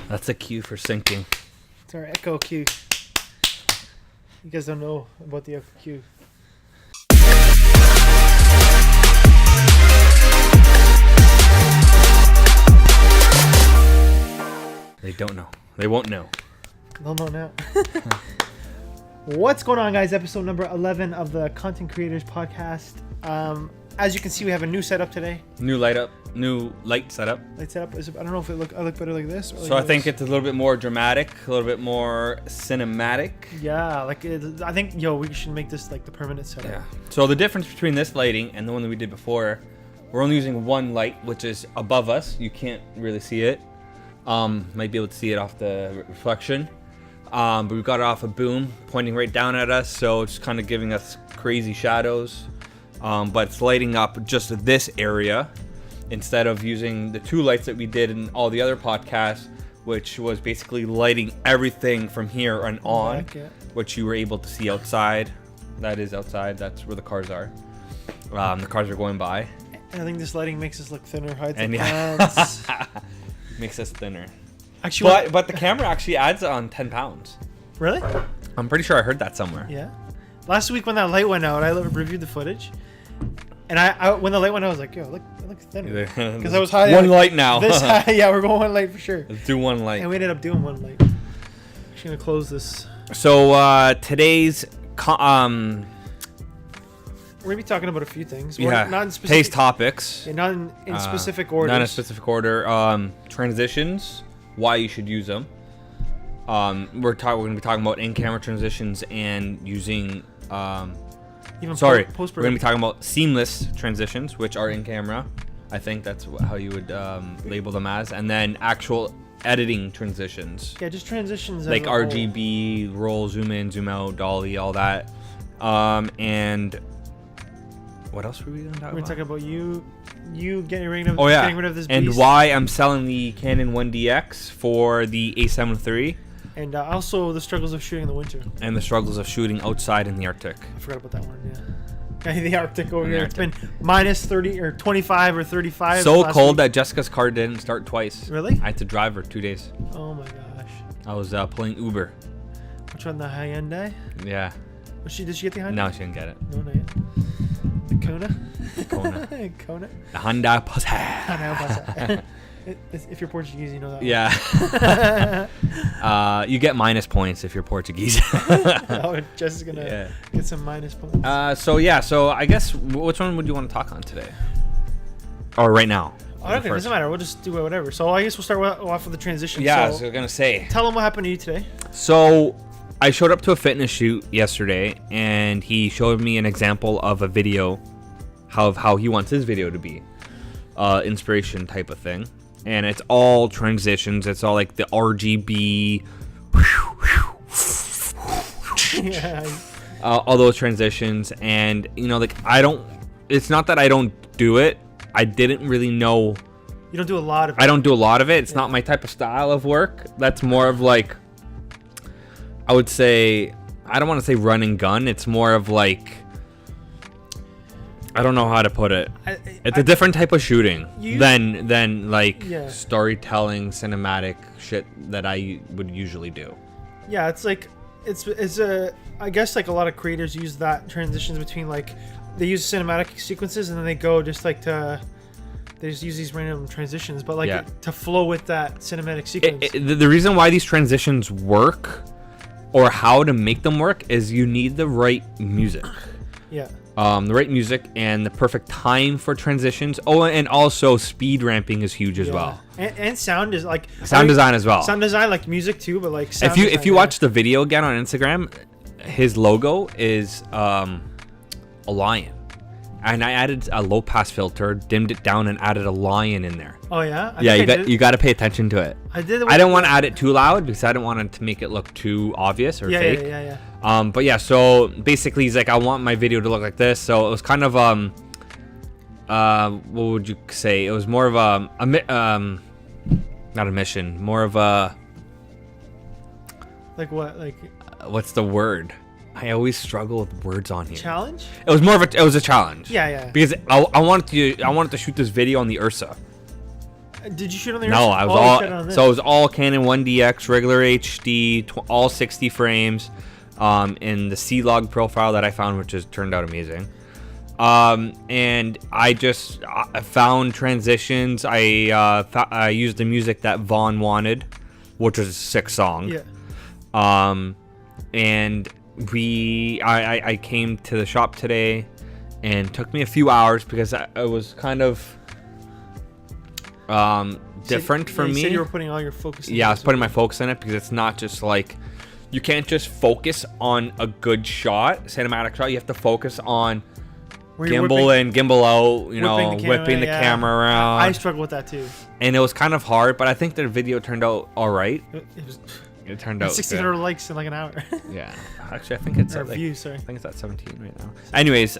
That's a cue for syncing. It's our echo cue. You guys don't know about the echo cue. They don't know. They won't know. They'll know now. What's going on, guys? Episode number 11 of the Content Creators Podcast. As you can see, we have a new setup today. New light setup. Light setup. I don't know if I look better like this. Or like So I this. think it's a little bit more dramatic, a little bit more cinematic. Yeah, I think, we should make this like the permanent setup. Yeah. So the difference between this lighting and the one that we did before, we're only using one light, which is above us. You can't really see it. Might be able to see it off the reflection. But we've got it off a boom pointing right down at us, so it's kind of giving us crazy shadows. But it's lighting up just this area instead of using the two lights that we did in all the other podcasts, which was basically lighting everything from here and on, which you were able to see outside. That is outside. That's where the cars are. The cars are going by. And I think this lighting makes us look thinner. Hides And the yeah. plants. Makes us thinner. Actually, But the camera actually adds on 10 pounds. Really? I'm pretty sure I heard that somewhere. Yeah. Last week when that light went out, I reviewed the footage, and I when the light went out, I was like, "Yo, I look thinner," because I was high. One light now. This high, yeah, we're going one light for sure. Let's do one light. And we ended up doing one light. I'm just gonna close this. So today's We're gonna be talking about a few things. yeah, Not in specific, today's topics. Yeah, not in specific order. Not in a specific order. Transitions, why you should use them. We're gonna be talking about in-camera transitions and using. Even We're post gonna be talking about seamless transitions, which are in camera. I think that's how you would label them as, and then actual editing transitions. Yeah, just transitions. Like as a whole. RGB, roll, zoom in, zoom out, dolly, all that. And what else were we gonna talk about? We're talking about you getting rid of. Oh yeah, getting rid of this and beast. why I'm selling the Canon 1DX for the A7 III. And also the struggles of shooting in the winter. And the struggles of shooting outside in the Arctic. I forgot about that one. Yeah. The Arctic over In the here. Arctic. It's been minus 30 or 25 or 35. So last cold week. that Jessica's car didn't start twice. Really? I had to drive her 2 days. Oh my gosh. I was playing Uber. Which one? The Hyundai? Yeah. Did she get the Hyundai? No, she didn't get it. No, not yet. The Kona? Kona. Kona? The Hyundai Passat. Hyundai Passat. If you're Portuguese, you know that. Yeah. You get minus points if you're Portuguese. Oh, Jess is gonna get some minus points. So I guess which one would you want to talk on today? Or right now? Okay, doesn't matter. We'll just do whatever. So I guess we'll start off with the transition. Yeah, so I was gonna say. Tell them what happened to you today. So I showed up to a fitness shoot yesterday, and he showed me an example of a video, how he wants his video to be, inspiration type of thing. And it's all transitions. It's all like the RGB, all those transitions. And it's not that I don't do it. I didn't really know. You don't do a lot of it. I don't do a lot of it. It's not my type of style of work. That's more of like, I would say, I don't want to say run and gun. It's more of like, I don't know how to put it. It's a different type of shooting than like storytelling, cinematic shit that I would usually do. Yeah, it's like I guess like a lot of creators use that transitions between like they use cinematic sequences and then they go just like they just use these random transitions, but like to flow with that cinematic sequence. The reason why these transitions work, or how to make them work, is you need the right music. Yeah. The right music and the perfect time for transitions. Oh, and also speed ramping is huge as well. And sound is like sound design as well. Sound design, like music too, but like sound if you watch the video again on Instagram, his logo is a lion, and I added a low pass filter, dimmed it down, and added a lion in there. Oh yeah. You got to pay attention to it. I didn't want to add it too loud because I didn't want it to make it look too obvious or fake. Yeah. But yeah, so basically he's like, I want my video to look like this. So it was kind of what would you say? It was more of not a mission, more of a, like what? Like what's the word? I always struggle with words on here. Challenge? It was a challenge. Yeah. Because I wanted to shoot this video on the Ursa. Did you shoot on the No, I was you all shot on this. so it was all Canon 1DX regular HD, all 60 frames, in the C-Log profile that I found, which has turned out amazing. And I found transitions. I used the music that Vaughn wanted, which was a sick song. Yeah. And I came to the shop today, and it took me a few hours because it was kind of different for me. You said you were putting all your focus in I was putting my focus in it because it's not just like, you can't just focus on a good shot, cinematic shot. You have to focus on gimbal in, gimbal out, whipping the camera around. I struggle with that too. And it was kind of hard, but I think the video turned out all right. It turned out 1,600 likes in like an hour. Yeah, actually, I think it's at views. Sorry, I think it's at 17 right now. Anyways,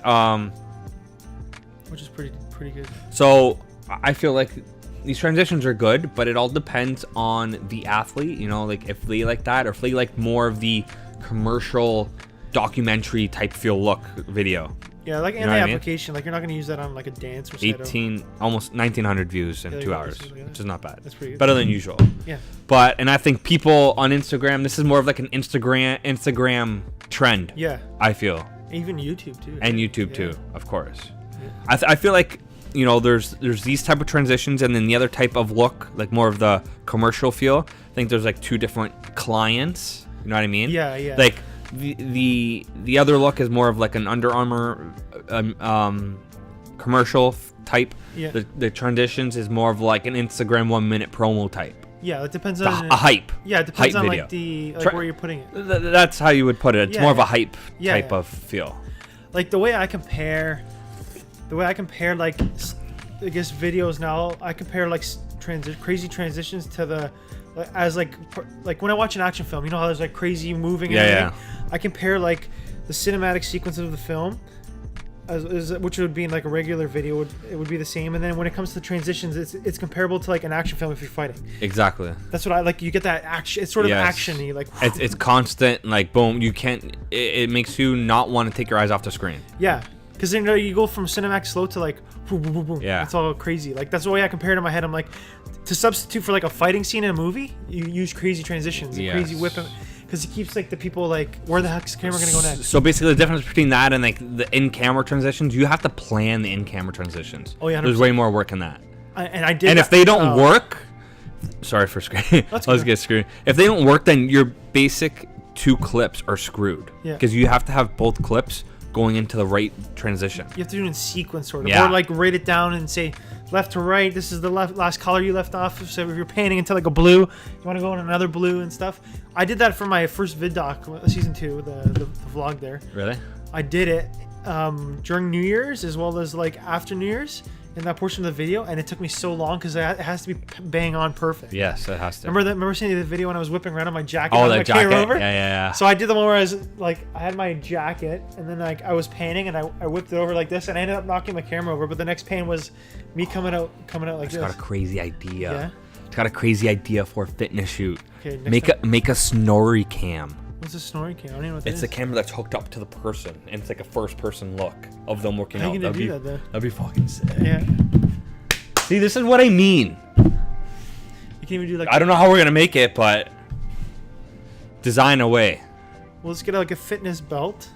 which is pretty good. So I feel like these transitions are good, but it all depends on the athlete. Like if they like that, or if they like more of the commercial documentary type feel look video. Yeah, like in the application, like you're not gonna use that on like a dance recital. Almost 1,900 views in 2 hours, which is not bad. That's pretty good. Better than usual. Yeah. And I think people on Instagram, this is more of like an Instagram trend. Yeah. I feel. Even YouTube too. And YouTube too, of course. Yeah. I feel like there's these type of transitions, and then the other type of look, like more of the commercial feel. I think there's like two different clients. You know what I mean? Yeah, yeah. Like the other look is more of like an Under Armour commercial type. Yeah. The transitions is more of like an Instagram 1 minute promo type. Yeah, it depends on a hype. Yeah, it depends on video. like where you're putting it. That's how you would put it. It's more of a hype type of feel. Like the way I compare like I guess videos now, I compare like crazy transitions to like when I watch an action film, how there's like crazy moving and everything. I compare like the cinematic sequence of the film which would be in like a regular video, it would be the same, and then when it comes to transitions, it's comparable to like an action film if you're fighting. Exactly. That's what I like. You get that action. It's sort of action-y, like it's constant, like boom. You can't. It makes you not want to take your eyes off the screen. Yeah, because you go from cinematic slow to like boom, boom, boom, boom. Yeah, it's all crazy. Like that's the way I compare it in my head. I'm like, to substitute for like a fighting scene in a movie, you use crazy transitions, and crazy whipping. Because it keeps like the people like, where the heck's the camera gonna go next? So basically, the difference between that and like the in-camera transitions, you have to plan the in-camera transitions. Oh yeah, 100%. There's way more work in that. And I did. And if they don't work, sorry for screwing. Let's get screwed. If they don't work, then your basic 2 clips are screwed. Yeah. Because you have to have both clips going into the right transition. You have to do it in sequence, sort of, or like write it down and say left to right. This is the last color you left off. So if you're painting into like a blue, you want to go in another blue and stuff. I did that for my first vid doc, season 2, the vlog there. Really? I did it during New Year's as well as like after New Year's in that portion of the video, and it took me so long because it has to be bang on perfect. Yes, it has to. Remember seeing the video when I was whipping around on my jacket? Oh, that jacket. Over? Yeah. So I did the one where I was like, I had my jacket, and then like I was panning, and I whipped it over like this, and I ended up knocking my camera over. But the next pan was me coming out like this. It's got a crazy idea. Yeah. It's got a crazy idea for a fitness shoot. Okay, make a snorri cam. What's a snorri cam? I don't even know what that is. It's a camera that's hooked up to the person, and it's like a first-person look of them working out. How are you gonna do that, though? That'd be fucking sick. Yeah. See, this is what I mean. You can even do like. I don't know how we're gonna make it, but design a way. Well, let's get like a fitness belt.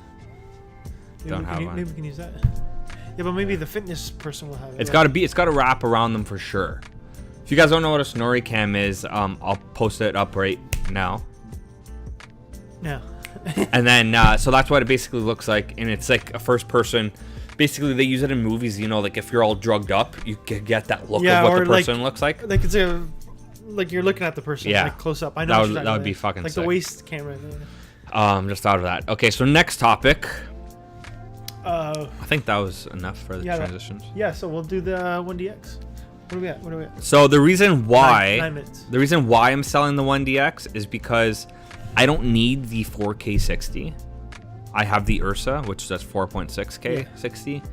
Maybe Maybe we can use that. Yeah, but maybe the fitness person will have it. It's got to wrap around them for sure. If you guys don't know what a snorri cam is, I'll post it up right now. Yeah. And then, so that's what it basically looks like, and it's like a first person. Basically, they use it in movies. Like if you're all drugged up, you get that look of what the person looks like. Like it's like you're looking at the person, like close up. I know that would be fucking like sick. the waist camera. Just thought of that. Okay, so next topic. I think that was enough for the transitions. So we'll do the 1DX. What are we at? So the reason why 9 minutes. The reason why I'm selling the 1DX is because I don't need the 4K 60. I have the Ursa, which does 4.6K 60,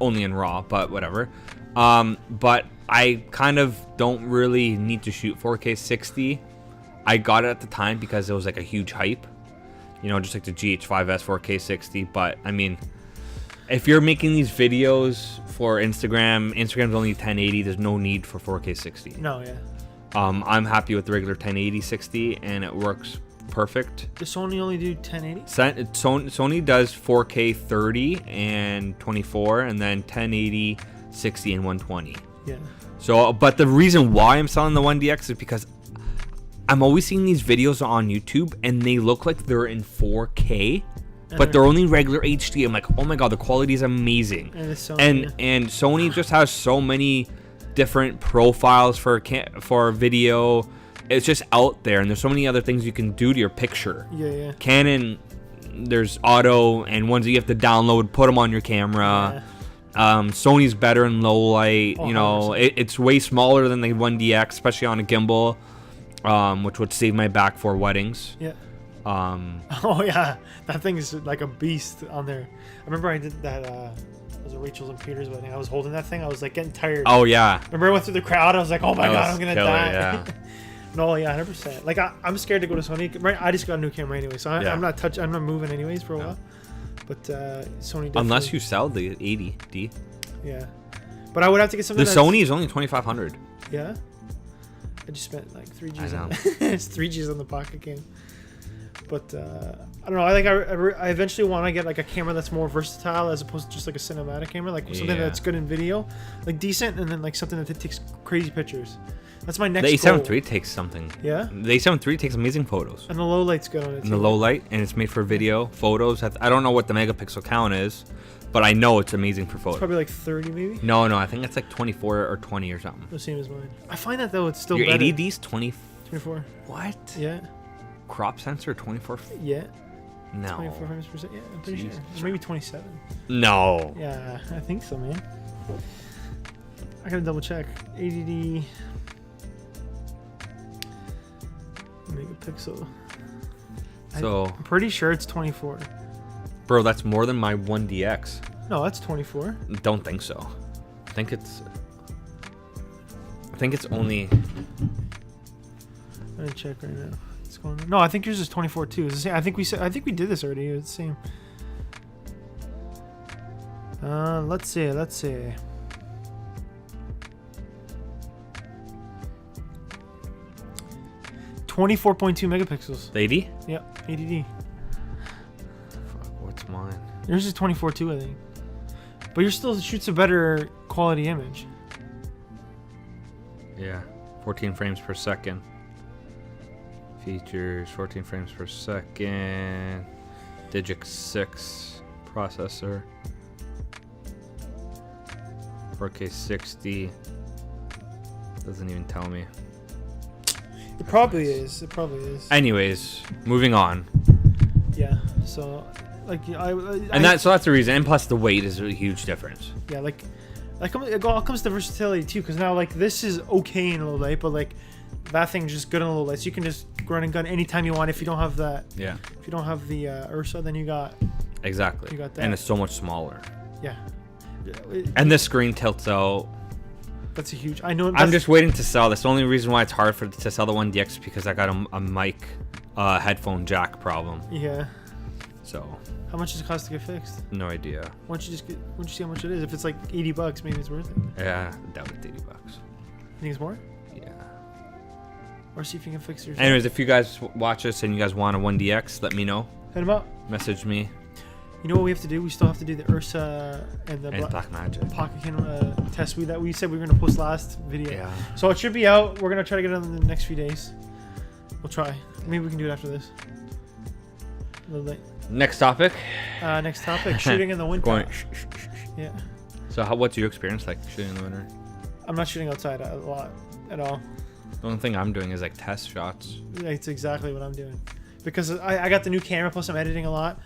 only in RAW, but whatever. But I kind of don't really need to shoot 4K 60. I got it at the time because it was like a huge hype, just like the GH5S 4K 60. But I mean, If you're making these videos for Instagram's only 1080. There's no need for 4K 60. No, yeah. I'm happy with the regular 1080 60, and it works perfect. Does Sony only do 1080? Sony does 4K 30 and 24, and then 1080, 60, and 120. Yeah. So, but the reason why I'm selling the 1DX is because I'm always seeing these videos on YouTube, and they look like they're in 4K, but they're only regular HD. I'm like, oh my god, the quality is amazing. And it's Sony, and Sony just has so many different profiles for video. It's just out there, and there's so many other things you can do to your picture. Yeah. Canon, there's auto and ones that you have to download, put them on your camera. Yeah. Sony's better in low light. Oh, you know, it's way smaller than the 1DX, especially on a gimbal, which would save my back for weddings. Yeah. Oh yeah, that thing is like a beast on there. I remember I did that. Was it Rachel's and Peter's wedding? I was holding that thing. I was like getting tired. Oh yeah. Remember I went through the crowd. I was like, oh my god, I'm gonna die. Yeah. No, yeah, 100%. Like I'm scared to go to Sony. Right, I just got a new camera anyway, so I'm not moving anyways for a while. But Sony. Definitely, unless you sell the 80D. Yeah, but I would have to get something. The Sony is only 2,500. Yeah. I just spent like 3Gs. I know. It's 3Gs on the pocket cam. But I don't know. I think I eventually want to get like a camera that's more versatile as opposed to just like a cinematic camera, like something that's good in video, like decent, and then like something that takes crazy pictures. That's my next. The goal. A7 III takes something. Yeah. The A7 III takes amazing photos. And the low light's good on it. And the low light, and it's made for video, photos. I don't know what the megapixel count is, but I know it's amazing for photos. It's probably like 30 maybe. No, I think it's like 24 or 20 or something. The same as mine. I find that though it's still your better. 80D's 24. What? Yeah. Crop sensor 24. Yeah. No. 24 frames per second. Yeah, I'm pretty sure. Or maybe 27. No. Yeah, I think so, man. I gotta double check. 80D megapixel. So I'm pretty sure it's 24. Bro, that's more than my 1DX. No, that's 24. Don't think so. I think it's only. I'm gonna check right now. What's going on? No, I think yours is 24 too. It's the same. I think we did this already. It's the same. Let's see. 24.2 megapixels. The 80? Yep, 80D. Fuck, what's mine? Yours is 24 too, I think. But yours still shoots a better quality image. Yeah, 14 frames per second. Features 14 frames per second. Digix 6 processor. 4K 60. Doesn't even tell me. It probably is. Anyways, moving on. Yeah. So, like, that's the reason. And plus, the weight is a huge difference. Yeah, like it all comes to versatility too. Because now, like, this is okay in low light, but like that thing's just good in low light. So you can just run and gun anytime you want. If you don't have that. Yeah. If you don't have the Ursa, then you got. Exactly. You got that. And it's so much smaller. Yeah. And the screen tilts out. That's a huge. I know. I'm just waiting to sell. That's the only reason why it's hard to sell the 1DX is because I got a mic, headphone jack problem. Yeah. So. How much does it cost to get fixed? No idea. Why don't you see how much it is? If it's like $80, maybe it's worth it. Yeah, I doubt it's $80. You think it's more? Yeah. Or see if you can fix yours. Anyways, if you guys watch this and you guys want a 1DX, let me know. Hit them up. Message me. You know what we have to do? We still have to do the Ursa and the Black Magic pocket camera test that we said we were gonna post last video. Yeah. So it should be out. We're gonna try to get it in the next few days. We'll try. Maybe we can do it after this. A little late. Next topic. Next topic: shooting in the winter. Yeah. So what's your experience like shooting in the winter? I'm not shooting outside a lot at all. The only thing I'm doing is like test shots. It's exactly what I'm doing, because I got the new camera. Plus, I'm editing a lot.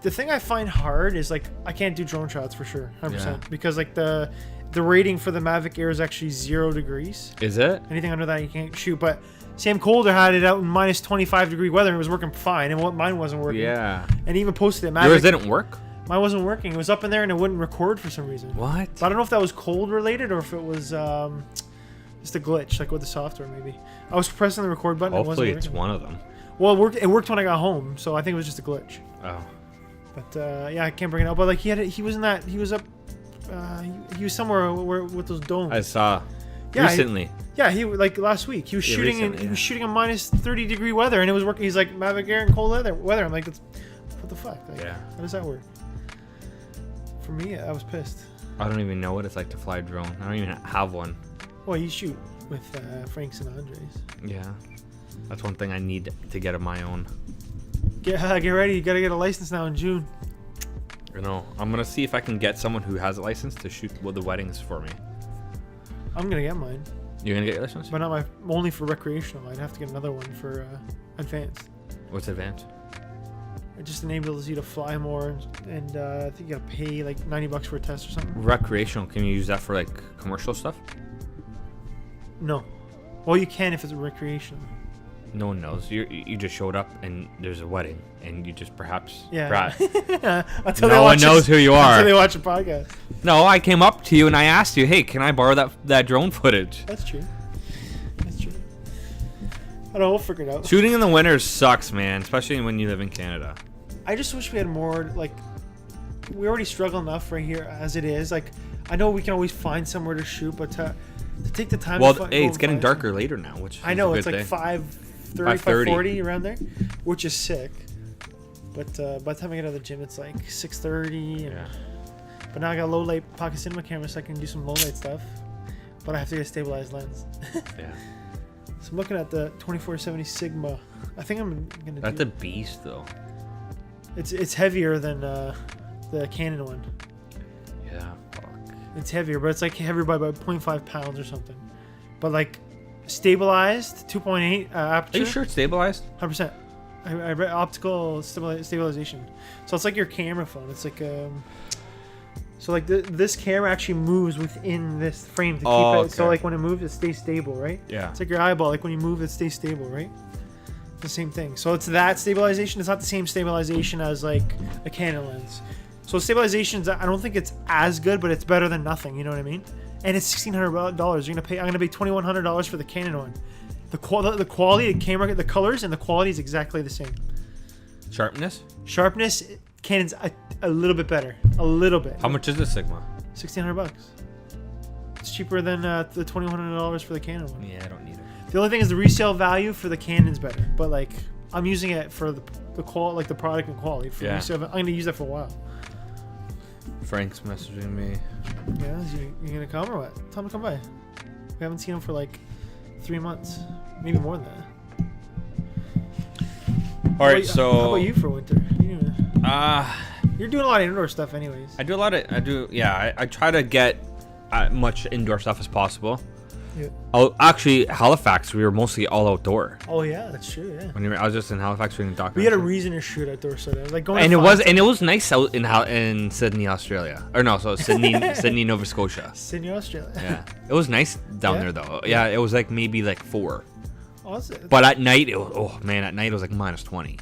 The thing I find hard is like I can't do drone shots for sure, 100%, because like the rating for the Mavic Air is actually 0 degrees. Is it? Anything under that you can't shoot. But Sam Colder had it out in minus 25 degree weather and it was working fine, and mine wasn't working. Yeah. And he even posted it. Mavic, yours didn't work? Mine wasn't working. It was up in there and it wouldn't record for some reason. What? So I don't know if that was cold related or if it was just a glitch, like with the software maybe. I was pressing the record button. Hopefully it wasn't it's working. one of them. Well, it worked when I got home, so I think it was just a glitch. Oh. But yeah, I can't bring it up. But like he was up. He was somewhere with those domes. I saw Yeah, recently. He like last week. He was shooting recently, he was shooting in minus 30-degree weather, and it was working. He's like Mavic Air and cold weather. I'm like, what the fuck? Like, Yeah. How does that work? For me, I was pissed. I don't even know what it's like to fly a drone. I don't even have one. Well, you shoot with Franks and Andres. Yeah, that's one thing I need to get of my own. Get ready. You gotta get a license now in June. You know, I'm gonna see if I can get someone who has a license to shoot the weddings for me. I'm gonna get mine, You're gonna get your license? but not only for recreational. I'd have to get another one for advanced. What's advanced? It just enables you to fly more, and I think you gotta pay like $90 for a test or something. Recreational. Can you use that for like commercial stuff? No. Well, you can if it's a recreational. No one knows. You just showed up and there's a wedding, and you just perhaps. Yeah. No one knows who you are. Until they watch a podcast. No, I came up to you and I asked you, hey, can I borrow that drone footage? That's true. I don't know, we'll figure it out. Shooting in the winter sucks, man, especially when you live in Canada. I just wish we had more, like, we already struggle enough right here as it is. Like, I know we can always find somewhere to shoot, but to take the time Well, to hey, it's getting darker later now, which I know, is a it's good like thing. 5:30, 5:30. 5:40 around there, which is sick. But by the time I get out of the gym, it's like 6:30. Yeah. But now I got a low light pocket cinema camera, so I can do some low light stuff. But I have to get a stabilized lens. Yeah. So I'm looking at the 2470 Sigma. I think I'm gonna. That's a beast, though. It's heavier than the Canon one. Yeah. Fuck. It's heavier, but it's like heavier by about 0.5 pounds or something. But like stabilized 2.8 aperture. Are you sure it's stabilized? 100%. I read optical stabilization. So it's like your camera phone. It's like so like this camera actually moves within this frame to keep it. Okay. So like when it moves, it stays stable, right? Yeah. It's like your eyeball. Like when you move, it stays stable, right? It's the same thing. So it's that stabilization. It's not the same stabilization as like a Canon lens. So stabilization's, I don't think it's as good, but it's better than nothing. You know what I mean? And it's $1,600. You're gonna pay. I'm gonna pay $2,100 for the Canon one. The quality, the camera, the colors, and the quality is exactly the same. Sharpness? Sharpness, Canon's a little bit better. A little bit. How much is the Sigma? $1,600. It's cheaper than the $2,100 for the Canon one. Yeah, I don't need it. The only thing is the resale value for the Canon's better, but like I'm using it for the quality, like the product and quality. For resale, I'm gonna use that for a while. Frank's messaging me. Yeah, you gonna come or what? Tell him to come by. We haven't seen him for like 3 months, maybe more than that. All right, How so about you for winter? You're doing a lot of indoor stuff, anyways. I try to get as much indoor stuff as possible. Yeah. Oh, actually, Halifax, we were mostly all outdoor. Oh yeah, that's true. Yeah. I was just in Halifax reading the We had a documentary. reason to shoot outdoor, so like going. And it was nice out in Sydney, Australia. Or no, so Sydney, Nova Scotia. Sydney, Australia. Yeah, it was nice down there though. Yeah, it was like maybe like 4. Awesome. But at night, it was like minus 20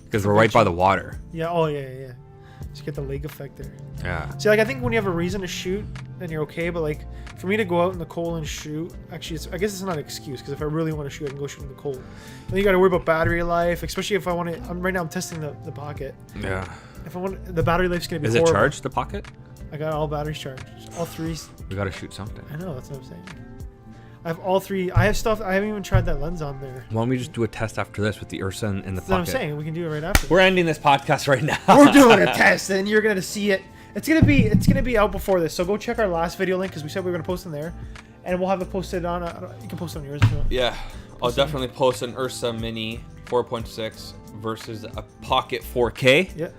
because we're right by the water. Yeah. Oh yeah. Just get the lake effect there. Yeah. See, like I think when you have a reason to shoot, then you're okay. But like for me to go out in the cold and shoot, actually, I guess it's not an excuse because if I really want to shoot, I can go shoot in the cold. Then you got to worry about battery life, especially if I want to. Right now, I'm testing the Pocket. Yeah. If I want, the battery life's gonna be. Is horrible. it charged, the Pocket? I got all batteries charged, all 3. We gotta shoot something. I know, that's what I'm saying. I have all 3. I have stuff. I haven't even tried that lens on there. Why don't we just do a test after this with the Ursa and the That's what I'm Pocket? saying. We can do it right after. We're ending this podcast right now. We're doing a test, and you're gonna see it. It's gonna be out before this. So go check our last video link because we said we were gonna post in there, and we'll have it posted on. You can post it on yours if you want. Yeah, I'll definitely post an Ursa Mini 4.6 versus a Pocket 4K. Yeah.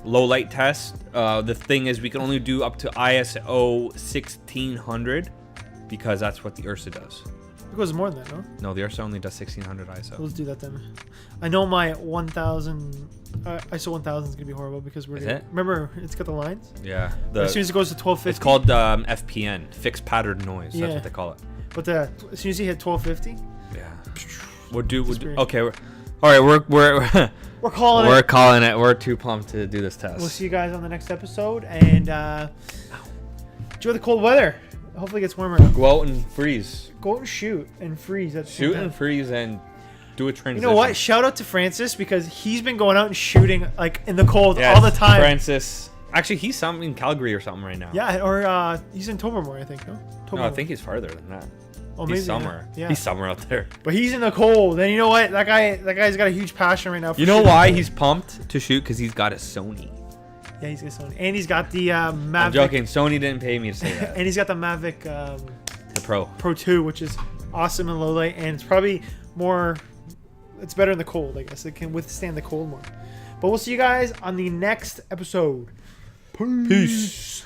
Low light test. The thing is, we can only do up to ISO 1600 because that's what the Ursa does. It goes more than that, no? No, the Ursa only does 1600 ISO. Let's do that then. I know my 1000 ISO 1000 is gonna be horrible because Is it? Remember, it's got the lines. Yeah. As soon as it goes to 1250. It's called FPN, fixed pattern noise. That's Yeah. what they call it. But as soon as you hit 1250, Yeah. We'll do. Experience. Okay. All right. We're we're calling we're it. calling it. We're too pumped to do this test. We'll see you guys on the next episode, and enjoy the cold weather. Hopefully it gets warmer. Go out and freeze. Go out and shoot and freeze. That's Shoot and freeze and do a transition. You know what? Shout out to Francis because he's been going out and shooting like in the cold all the time. Francis. Actually, he's something in Calgary or something right now. Yeah, or he's in Tobermory, I think. No, No, I think he's farther than that. Oh, He's maybe, somewhere. Yeah. He's somewhere out there. But he's in the cold, and you know what? That guy's got a huge passion right now. For You know shooting. why he's pumped to shoot? Because he's got a Sony. Yeah, he's got Sony, and he's got the Mavic. I'm joking. Sony didn't pay me to say that. And he's got the Mavic The Pro. Pro 2, which is awesome in low light, and it's probably more. It's better in the cold, I guess. It can withstand the cold more. But we'll see you guys on the next episode. Peace.